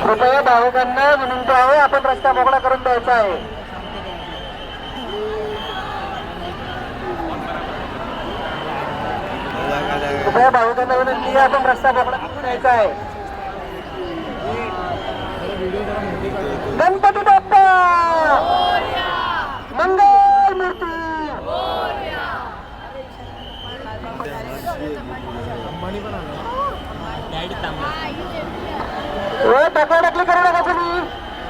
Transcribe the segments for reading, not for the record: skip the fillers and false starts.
कृपया भाविकांना विनंती आहे, आपण रस्ता मोकळा करून द्यायचा आहे. कृपया भाविकांना विनंती आहे, आपण रस्ता मोकळा करून द्यायचा आहे. गणपती बाप्पा मंगल मूर्ती. ढकलाढकली करू नका कोणी,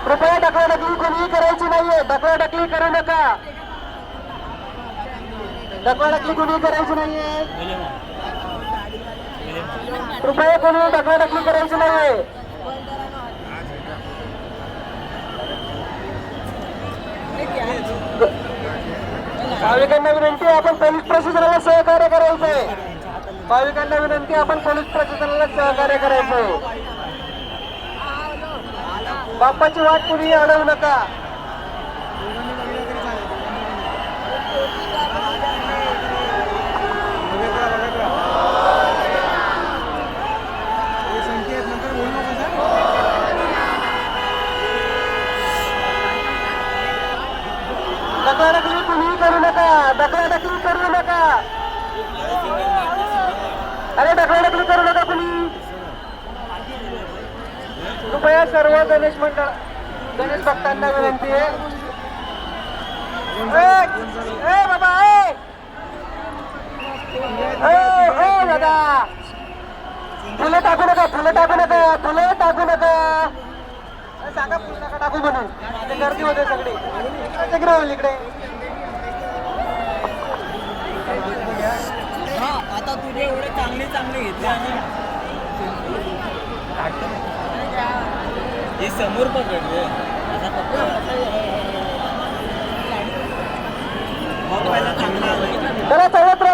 कृपया ढकलाढकली कोणी करायची नाहीये. ढकलाढकली करू नका, ढकलाढकली कोणी करायची नाहीये. कृपया कोणी ढकलाढकली करायची नाहीये. भाविकांना विनंती, आपण पोलीस प्रशासनाला सहकार्य करायचंय. भाविकांना विनंती, आपण पोलीस प्रशासनाला सहकार्य करायचंय. बाप्पाची वाट कुणी अडवू नका. ढकलाढकली कुणी करू नका, ढकलाढकली करू नका. अरे ढकलाढकली करू नका कुणी. कृपया सर्व गणेश मंडळ, गणेश भक्तांना विनंती आहे. बाबा दादा, फुलं टाकू नका, फुलं टाकू नका, फुलं टाकू नका. सांगा फुलं नका टाकू म्हणून, गर्दी होते सगळी इकडे. आता तुझे एवढे चांगले चांगले घेतले आणि हे समोर पकडले. चला सर्वत्र